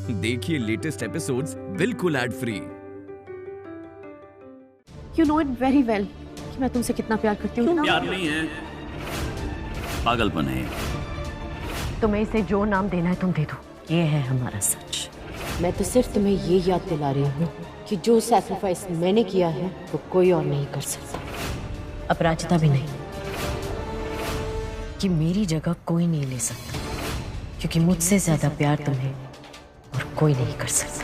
देखिए latest episodes बिल्कुल ad free. You know it very well कि मैं तुमसे कितना प्यार करती हूँ। प्यार नहीं है, पागलपन है। तुम्हें इसे जो नाम देना है तुम दे दो। ये है हमारा सच। मैं तो सिर्फ तुम्हें ये याद दिला रही हूँ कि जो सैक्रिफाइस मैंने किया है वो कोई और नहीं कर सकता, अपराजिता भी नहीं, कि मेरी जगह कोई नहीं ले सकता, क्योंकि मुझसे ज्यादा प्यार तुम्हें और कोई नहीं कर सकता।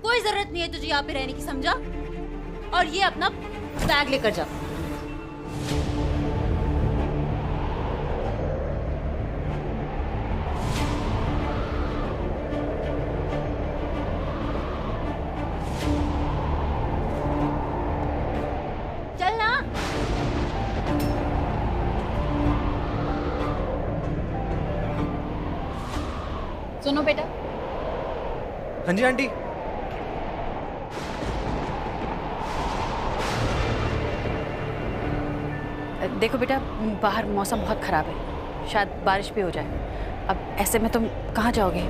कोई जरूरत नहीं है तुझे यहाँ पे रहने की, समझा? और ये अपना बैग लेकर जा। चल ना। सुनो बेटा। हाँ जी आंटी। देखो बेटा, बाहर मौसम बहुत खराब है, शायद बारिश भी हो जाए। अब ऐसे में तुम कहाँ जाओगे?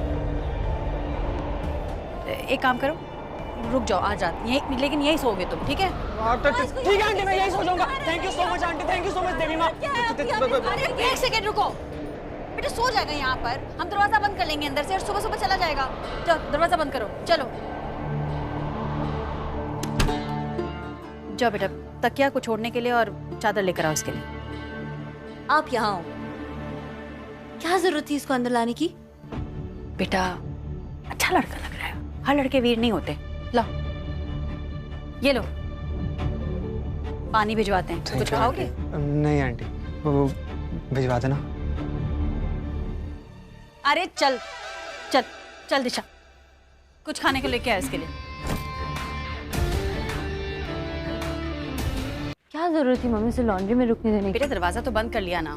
एक काम करो, रुक जाओ, आ जाते यही, लेकिन यही सोओगे तुम, ठीक है? ठीक है आंटी, मैं यही सो जाऊंगा। Thank you so much aunty, thank you so much देवी माँ। अरे एक सेकेंड रुको बेटा, सो जाएगा यहाँ पर, हम दरवाजा बंद कर लेंगे अंदर से और सुबह सुबह चला जाएगा। चलो दरवाजा बंद करो, चलो जाओ बेटा, तकिया को छोड़ने के लिए और चादर लेकर आओ इसके लिए। आप यहाँ हो, क्या जरूरत थी इसको अंदर लाने की? बेटा अच्छा लड़का लग रहा है, हर लड़के वीर नहीं होते। लो ये लो, पानी भिजवाते हैं, कुछ खाओगे? नहीं आंटी, वो भिजवा देना। अरे चल चल चल दिशा, कुछ खाने को लेके आ इसके लिए। क्या जरूरत थी मम्मी से लॉन्ड्री में रुकने देने की? बेटा दरवाजा तो बंद कर लिया ना।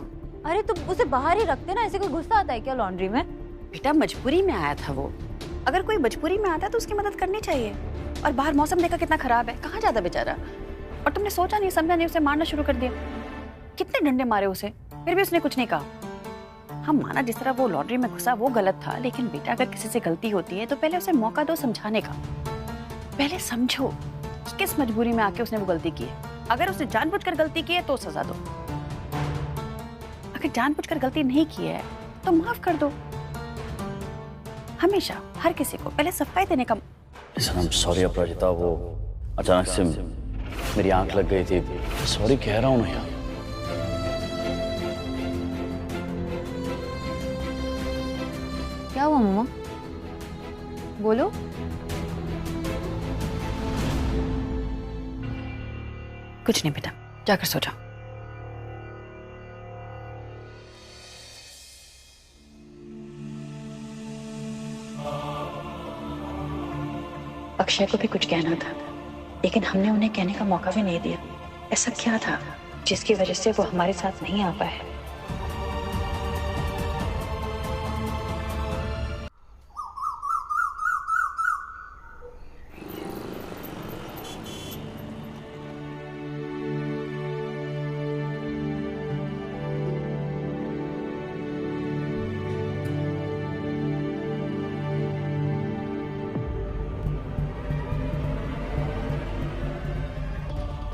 अरे तो उसे बाहर ही रखते ना, ऐसे कोई गुस्सा आता है क्या लॉन्ड्री में? बेटा मजबूरी में आया था वो, अगर कोई मजबूरी में आता है तो उसकी मदद करनी चाहिए। और बाहर मौसम देखा कितना खराब है, कहाँ जाता बेचारा। और तुमने सोचा नहीं समझा नहीं, उसे मारना शुरू कर दिया। कितने डंडे मारे उसे, फिर भी उसने कुछ नहीं कहा। हम माना जिस तरह वो लॉन्ड्री में घुसा वो गलत था, लेकिन बेटा अगर किसी से गलती होती है तो पहले उसे मौका दो समझाने का। पहले समझो कि किस मजबूरी में आके उसने वो गलती की है। अगर उसने जानबूझकर गलती की है तो सजा दो, अगर जानबूझकर गलती नहीं की है तो माफ कर दो। हमेशा हर किसी को पहले सफाई देने का। सॉरी अपराजिता, वो अचानक से मेरी आंख लग गई थी, सॉरी कह रहा हूँ ना यार। क्या हुआ मम्मा, बोलो। कुछ नहीं बेटा, जाकर सो जाओ। अक्षय को भी कुछ कहना था, लेकिन हमने उन्हें कहने का मौका भी नहीं दिया। ऐसा क्या था जिसकी वजह से वो हमारे साथ नहीं आ पाए?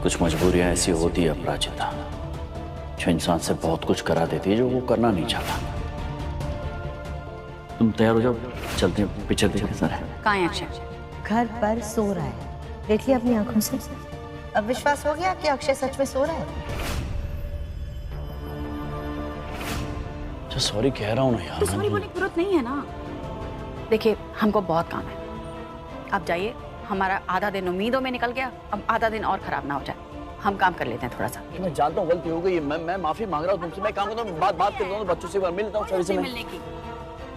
कुछ मजबूरियां ऐसी होती है अपराजिता, जो इंसान से बहुत कुछ करा देती है जो वो करना नहीं चाहता। तुम तैयार हो जाओ, चलते हैं पिक्चर देखने सर। कहाँ है अक्षय? घर पर सो रहा है, देख लिया अपनी आंखों से। अब विश्वास हो गया कि अक्षय सच में सो रहा है? तो सॉरी कह रहा हूँ ना यार। तो सॉरी बोलने की जरूरत नहीं है ना। देखिए हमको बहुत काम है, आप जाइए। हमारा आधा दिन उम्मीदों में निकल गया, अब आधा दिन और खराब ना हो जाए। हम काम कर लेते हैं थोड़ा सा। मैं जानता हूँ गलती हो गई, मैं माफी मांग रहा हूँ तुमसे। मैं काम करता हूँ, बात कर दूँ बच्चों से, एक बार मिलता हूँ सर से मिलने की।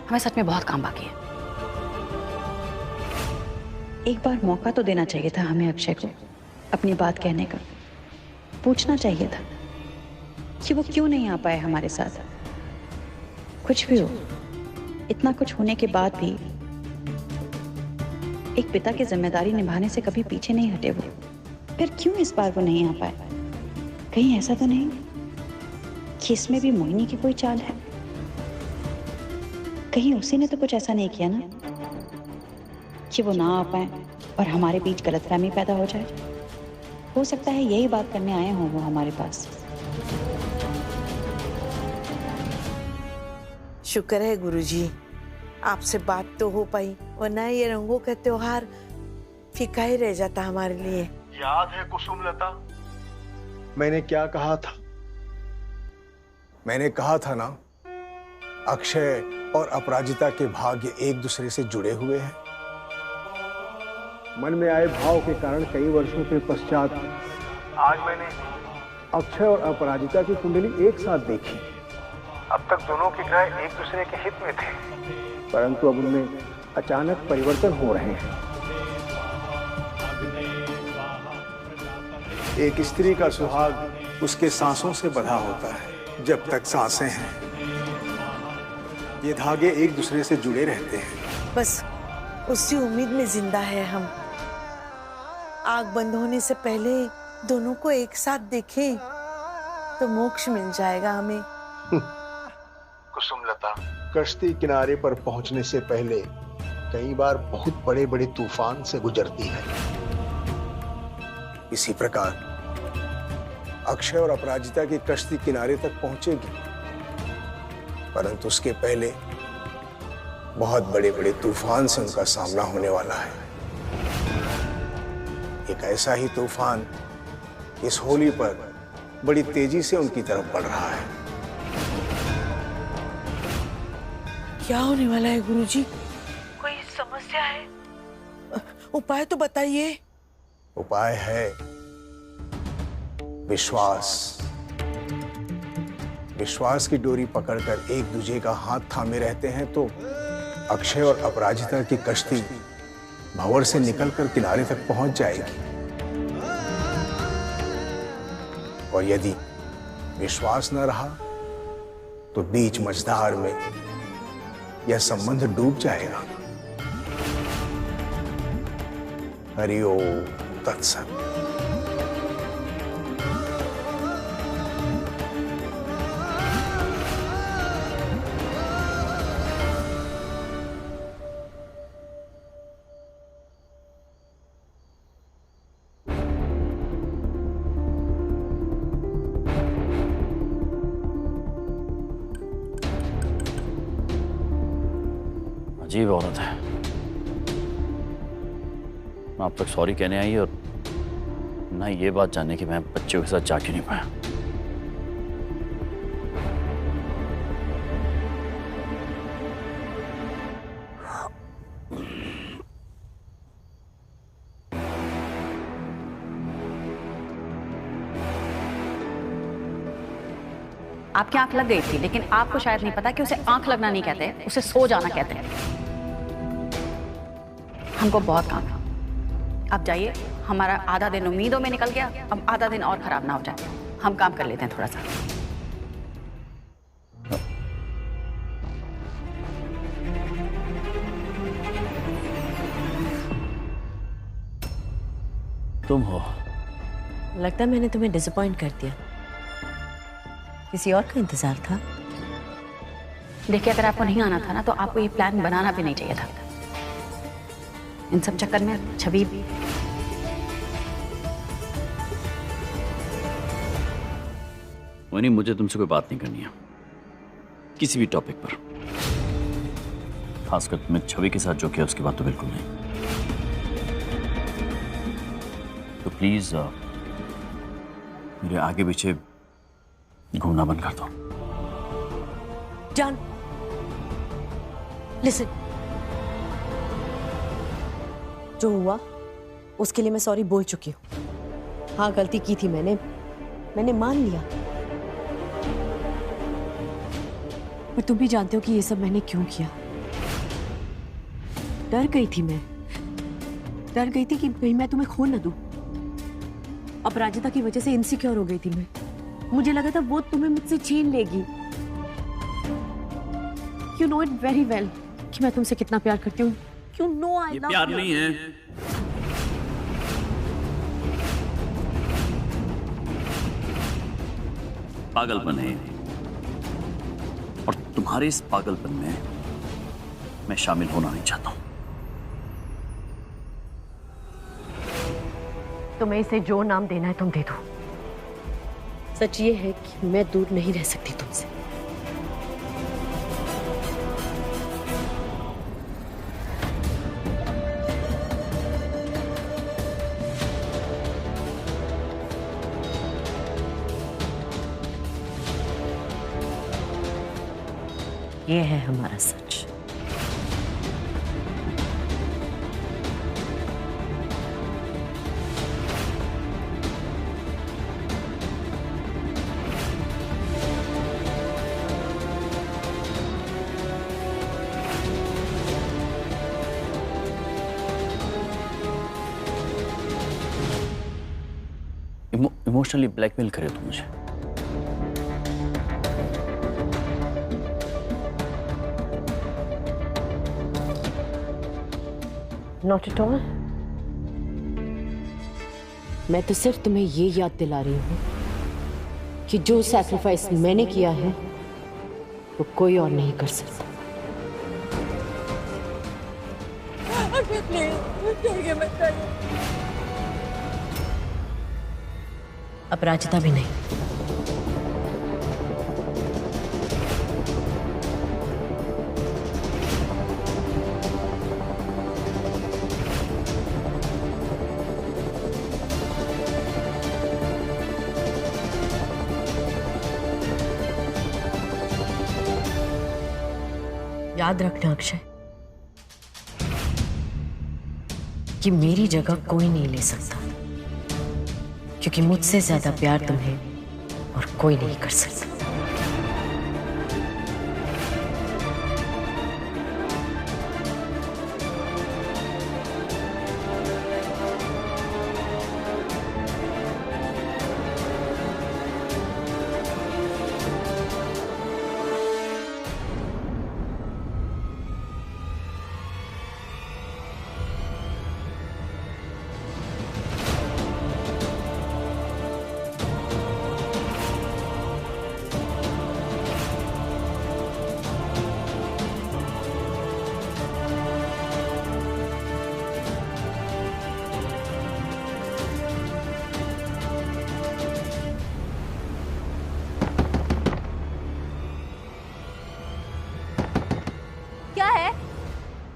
हमें सच में बहुत काम बाकी है। एक बार मौका तो देना चाहिए था हमें अक्षय को अपनी बात कहने का। पूछना चाहिए था कि वो क्यों नहीं आ पाए हमारे साथ। कुछ भी हो, इतना कुछ होने के बाद भी एक पिता की जिम्मेदारी निभाने से कभी पीछे नहीं हटे वो। फिर क्यों इस बार वो नहीं आ पाए? कहीं ऐसा तो नहीं कि इसमें भी मोहिनी की कोई चाल है? कहीं उसी ने तो कुछ ऐसा नहीं किया ना कि वो ना आ पाए और हमारे बीच गलतफहमी पैदा हो जाए? हो सकता है यही बात करने आए हों वो हमारे पास। शुक्र है गुरुजी, आपसे बात तो हो पाई, वरना ये रंगों का त्योहार फीका ही रह जाता हमारे लिए। याद है कुसुमलता, मैंने क्या कहा था? मैंने कहा था ना, अक्षय और अपराजिता के भाग्य एक दूसरे से जुड़े हुए हैं। मन में आए भाव के कारण कई वर्षों के पश्चात आज मैंने अक्षय और अपराजिता की कुंडली एक साथ देखी। अब तक दोनों के ग्रह एक दूसरे के हित में थे, परंतु अब उनमें अचानक परिवर्तन हो रहे हैं। एक स्त्री का सुहाग उसके सांसों से बंधा होता है। जब तक सांसें हैं, ये धागे एक दूसरे से जुड़े रहते हैं। बस उसी उम्मीद में जिंदा है हम। आग बंद होने से पहले दोनों को एक साथ देखें तो मोक्ष मिल जाएगा हमें। कुसुमलता, कश्ती किनारे पर पहुंचने से पहले कई बार बहुत बड़े बड़े तूफान से गुजरती है। इसी प्रकार अक्षय और अपराजिता की कश्ती किनारे तक पहुंचेगी, परंतु उसके पहले बहुत बड़े बड़े तूफान से उनका सामना होने वाला है। एक ऐसा ही तूफान इस होली पर बड़ी तेजी से उनकी तरफ बढ़ रहा है। क्या होने वाला है गुरुजी? कोई समस्या है? उपाय तो बताइए। उपाय है विश्वास। विश्वास की डोरी पकड़कर एक दूसरे का हाथ थामे रहते हैं तो अक्षय और अपराजिता की कश्ती भंवर से निकलकर किनारे तक पहुंच जाएगी। और यदि विश्वास न रहा तो बीच मझधार में यह संबंध डूब जाएगा। हरि ओम तत्सत। अजीब औरत है। ना अब तक सॉरी कहने आई और ना ये बात जानने कि मैं बच्चों के साथ जा क्यों नहीं पाया। आपकी आंख लग गई थी, लेकिन आपको शायद नहीं पता कि उसे आंख लगना नहीं कहते, उसे सो जाना कहते हैं। हमको बहुत काम है, अब जाइए। हमारा आधा दिन उम्मीदों में निकल गया, अब आधा दिन और खराब ना हो जाए। हम काम कर लेते हैं थोड़ा सा। तुम हो? लगता है मैंने तुम्हें डिसअपॉइंट कर दिया। किसी और का इंतजार था? देखिए, अगर आपको नहीं आना था ना तो आपको ये प्लान बनाना भी नहीं चाहिए था। इन सब चक्कर में छवि नहीं, मुझे तुमसे कोई बात नहीं करनी है किसी भी टॉपिक पर। खासकर तुम्हें छवि के साथ जो किया उसकी बात तो बिल्कुल नहीं। तो प्लीज मेरे आगे पीछे घूमना बंद कर दो। जान, लिसन, जो हुआ उसके लिए मैं सॉरी बोल चुकी हूँ। हाँ, गलती की थी मैंने मान लिया। पर तुम भी जानते हो कि ये सब मैंने क्यों किया। डर गई थी कि कहीं मैं तुम्हें खो न दूं। अपराजिता की वजह से इनसिक्योर हो गई थी मैं। मुझे लगा था वो तुम्हें मुझसे छीन लेगी। You know it very well कि मैं तुमसे कितना प्यार करती हूँ। You know I ये love प्यार you. नहीं है, पागलपन है। और तुम्हारे इस पागलपन में मैं शामिल होना नहीं चाहता हूं। तुम्हें इसे जो नाम देना है तुम दे दो। सच ये है कि मैं दूर नहीं रह सकती तुमसे। ये है हमारा सच। इमोशनली ब्लैकमेल करे तुम मुझे। Not at all. मैं तो सिर्फ तुम्हें ये याद दिला रही हूँ कि जो सैक्रिफाइस मैंने किया है वो कोई और नहीं कर सकता। अपराजिता भी नहीं। याद रखना अक्षय कि मेरी जगह कोई नहीं ले सकता, क्योंकि मुझसे ज्यादा प्यार तुम्हें और कोई नहीं कर सकता।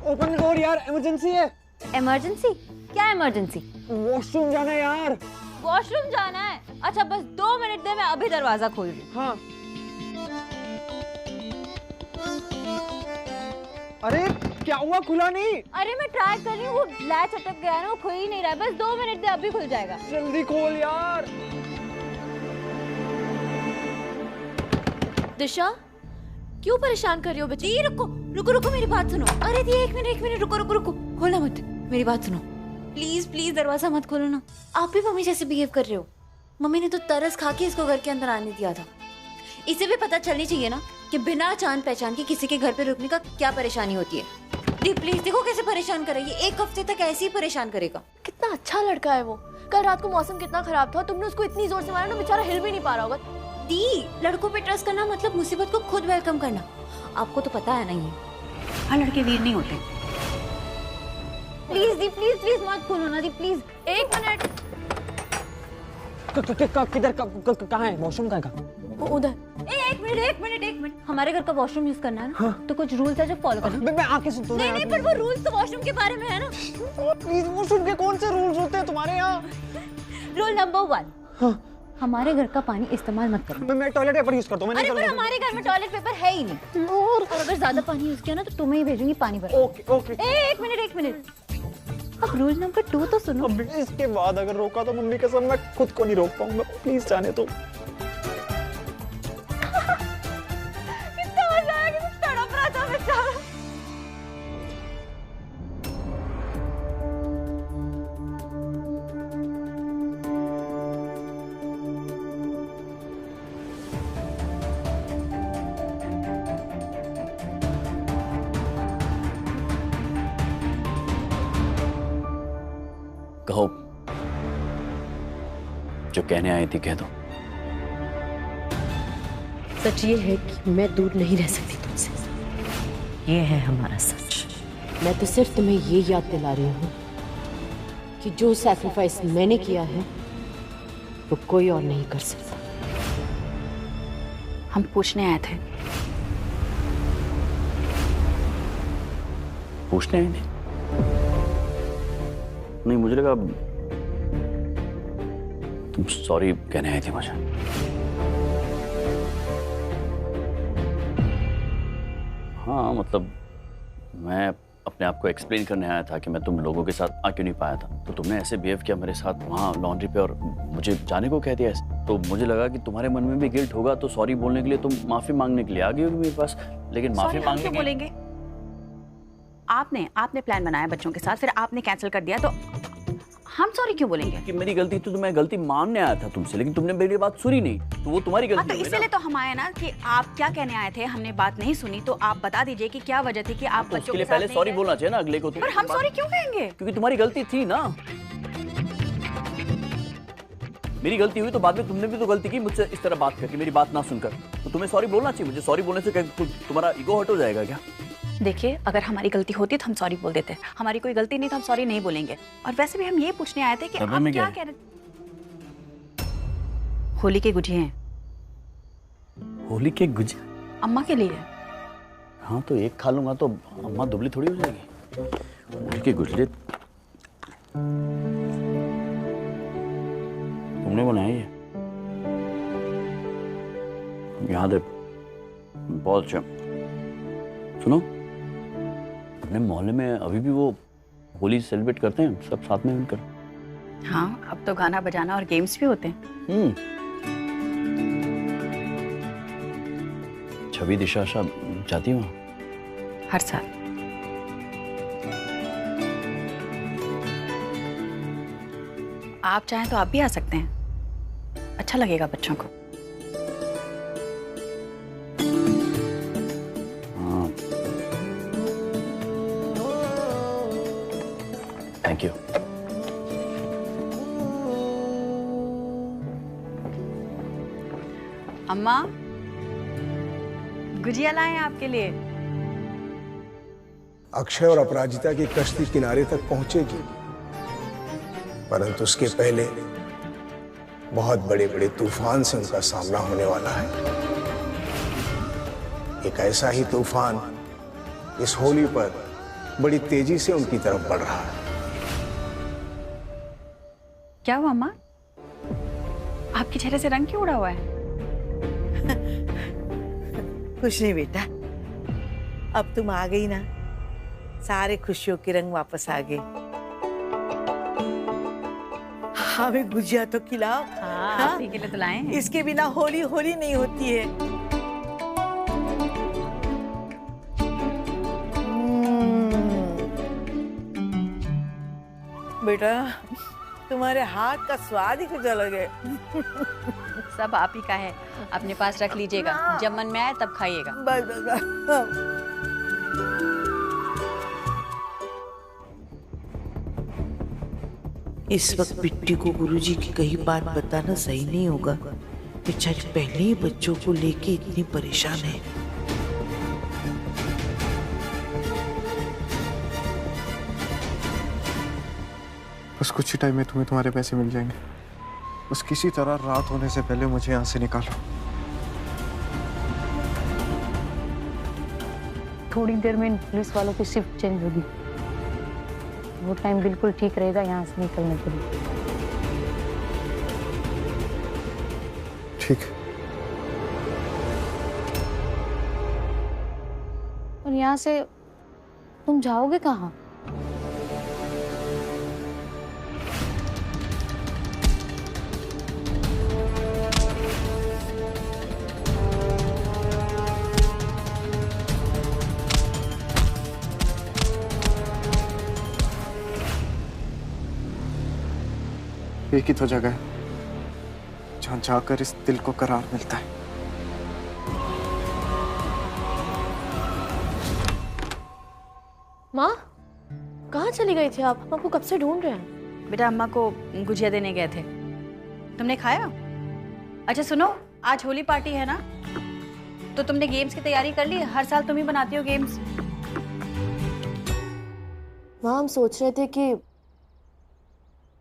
ओपन द डोर यार, इमरजेंसी है। इमरजेंसी? क्या इमरजेंसी? वॉशरूम जाना है यार। वॉशरूम जाना है? अच्छा बस 2 मिनट दे, मैं अभी दरवाजा खोल रही हूँ। हाँ। अरे क्या हुआ, खुला नहीं? अरे मैं ट्राई कर रही हूँ, वो लैच अटक गया ना, वो खुल ही नहीं रहा है। बस 2 मिनट दे, अभी खुल जाएगा। जल्दी खोल यार। दिशा क्यों परेशान कर रही हो बच्ची? रुको रुको रुको, मेरी बात सुनो। अरे दी एक मिनट रुको रुको रुको, खोलना मत, मेरी बात सुनो प्लीज प्लीज, दरवाजा मत खोलो ना। आप भी मम्मी जैसे बिहेव कर रहे हो। मम्मी ने तो तरस खा के इसको घर के अंदर आने दिया था। इसे भी पता चलनी चाहिए ना कि बिना जान पहचान के किसी के घर पे रुकने का क्या परेशानी होती है। दी प्लीज देखो कैसे परेशान कर रही है, 1 हफ्ते तक ऐसे ही परेशान करेगा। कितना अच्छा लड़का है वो। कल रात को मौसम कितना खराब था, तुमने उसको इतनी जोर से मारा ना, बेचारा हिल भी नहीं पा रहा होगा। दी लड़कों पे ट्रस्ट करना मतलब मुसीबत को खुद वेलकम करना। आपको तो पता है ना ये। हाँ, लड़के वीर नहीं होते। प्लीज दी प्लीज प्लीज मत खोलो ना दी प्लीज। 1 मिनट। किधर कहाँ है वॉशरूम? कहाँ? उधर। एक मिनट। हमारे घर का वॉशरूम यूज करना है ना, हाँ? तो कुछ रूल्स है जो फॉलो करना। मैं आके सुनता हूँ। नहीं पर वो रूल्स तो वॉशरूम के बारे में है ना। प्लीज, वॉशरूम के कौन से रूल्स होते हैं तुम्हारे यहाँ? रूल नंबर 1, हाँ? हमारे घर का पानी इस्तेमाल मत करो। मैं टॉयलेट पेपर यूज करता हूँ। अरे पर हमारे घर में टॉयलेट पेपर है ही नहीं। और अगर ज्यादा पानी यूज किया ना तो तुम्हें ही भेजूंगी पानी भर। ओके। एक मिनट। अब रूल नंबर 2 तो सुनो। अब इसके बाद अगर रोका तो मम्मी कसम मैं खुद को नहीं रोक पाऊंगा। प्लीज जाने दो। कितना मजा आया, कितना तड़प रहा था बेचारा। कहो, जो कहने आई थी कह दो। सच ये है कि मैं दूर नहीं रह सकती तुमसे। ये है हमारा सच। मैं तो सिर्फ तुम्हें ये याद दिला रही हूँ कि जो सैक्रिफाइस मैंने किया है वो कोई और नहीं कर सकता। हम पूछने आए थे। पूछने आए थे? नहीं, मुझे लगा तुम सॉरी कहने आए थे मुझे। हाँ, मतलब मैं अपने आप को एक्सप्लेन करने आया था कि मैं तुम लोगों के साथ आ क्यों नहीं पाया था। तो तुमने ऐसे बिहेव किया मेरे साथ वहाँ लॉन्ड्री पे और मुझे जाने को कह दिया ऐसे। तो मुझे लगा कि तुम्हारे मन में भी गिल्ट होगा, तो सॉरी बोलने के लिए तुम माफी मांगने के लिए आ गई होगी मेरे पास। लेकिन माफी मांगने क्यों बोलेंगे? आपने प्लान बनाया बच्चों के साथ, फिर आपने कैंसिल कर दिया, तो हम सॉरी क्यों बोलेंगे? कि मेरी गलती थी, तो मैं गलती मानने आया था तुमसे, लेकिन तुमने मेरी बात सुनी नहीं, तो वो तुम्हारी गलती। तो इसीलिए तो हम आए ना कि आप क्या कहने आए थे, हमने बात नहीं सुनी, तो आप बता दीजिए कि क्या वजह थी कि आप बच्चों के साथ पहले सॉरी बोलना चाहिए ना अगले को। पर हम सॉरी क्यों कहेंगे? क्योंकि तुम्हारी गलती थी ना। मेरी गलती हुई तो बाद में तुमने भी तो गलती की मुझसे इस तरह बात करके, मेरी बात ना सुनकर। तो तुम्हें सॉरी बोलना चाहिए। मुझे सॉरी बोलने से तुम्हारा ईगो हर्ट हो जाएगा क्या? देखिए, अगर हमारी गलती होती तो हम सॉरी बोल देते। हमारी कोई गलती नहीं तो हम सॉरी नहीं बोलेंगे। और वैसे भी हम ये पूछने आए थे कि आप क्या कह रहे थे? होली के गुजिया हैं। होली के गुजिया? अम्मा के लिए। हाँ, तो एक खा लूंगा तो अम्मा दुबली थोड़ी हो जाएगी। होली के गुजिया तुमने बनाया ये? याद है, बहुत अच्छा। सुनो, अपने मोहल्ले में अभी भी वो होली सेलिब्रेट करते हैं सब साथ में मिलकर। हाँ, अब तो गाना बजाना और गेम्स भी होते हैं। छवि दिशा जाती है वहाँ हर साल। आप चाहें तो आप भी आ सकते हैं, अच्छा लगेगा बच्चों को। Thank you. अम्मा, गुजिया लाए हैं आपके लिए। अक्षय और अपराजिता की कश्ती किनारे तक पहुंचेगी, परंतु उसके पहले बहुत बड़े बड़े तूफान से उनका सामना होने वाला है। एक ऐसा ही तूफान इस होली पर बड़ी तेजी से उनकी तरफ बढ़ रहा है। क्या हुआ अम्मा? आपके चेहरे से रंग क्यों उड़ा हुआ है? कुछ नहीं बेटा, अब तुम आ गई ना, सारे खुशियों के रंग वापस आ गए। हमें गुजिया तो खिलाओ। हाँ, आप ही के लिए तो लाए हैं। इसके बिना होली होली नहीं होती है। बेटा, तुम्हारे हाथ का स्वाद ही कुछ अलग है। सब आप ही का है, अपने पास रख लीजिएगा, जब मन में आए तब खाइएगा। बस बस बस। इस वक्त बिट्टी को गुरुजी की कही बात बताना सही नहीं होगा। बेचारी पहले ही बच्चों को लेके इतनी परेशान है। बस कुछ ही टाइम में तुम्हें तुम्हारे पैसे मिल जाएंगे। बस किसी तरह रात होने से पहले मुझे यहाँ से निकालो। थोड़ी देर में पुलिस वालों की शिफ्ट चेंज होगी, वो टाइम बिल्कुल ठीक रहेगा यहाँ से निकलने के लिए। ठीक। और यहाँ से तुम जाओगे कहाँ? एक ही तो जगह है जहां जाकर इस दिल को करार मिलता है। माँ, कहाँ चली गई थी आप? आपको कब से ढूंढ रहे हैं। बेटा अम्मा को गुजिया देने गए थे, तुमने खाया? अच्छा सुनो, आज होली पार्टी है ना, तो तुमने गेम्स की तैयारी कर ली? हर साल तुम ही बनाती हो गेम्स। माँ हम सोच रहे थे कि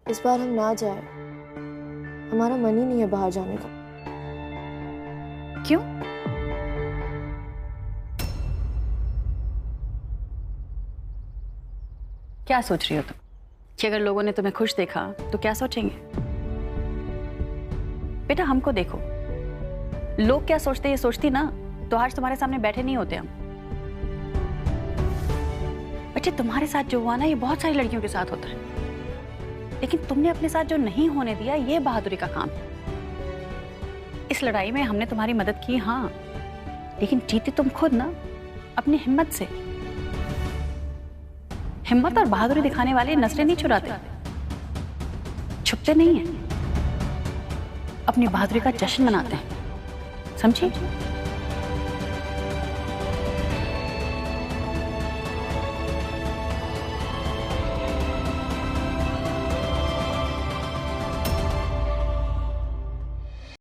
इस बार हम ना जाए, हमारा मन ही नहीं है बाहर जाने का। क्यों? क्या सोच रही हो तुम कि अगर लोगों ने तुम्हें खुश देखा तो क्या सोचेंगे? बेटा हमको देखो, लोग क्या सोचते ये सोचती ना तो आज तुम्हारे सामने बैठे नहीं होते हम। बच्चे तुम्हारे साथ जो हुआ ना ये बहुत सारी लड़कियों के साथ होता है, लेकिन तुमने अपने साथ जो नहीं होने दिया ये बहादुरी का काम है। इस लड़ाई में हमने तुम्हारी मदद की हाँ, लेकिन जीती तुम खुद ना, अपनी हिम्मत से। हिम्मत और बहादुरी दिखाने वाले नस्लें नहीं चुराते, छुपते नहीं हैं, अपनी बहादुरी का जश्न मनाते हैं, समझी?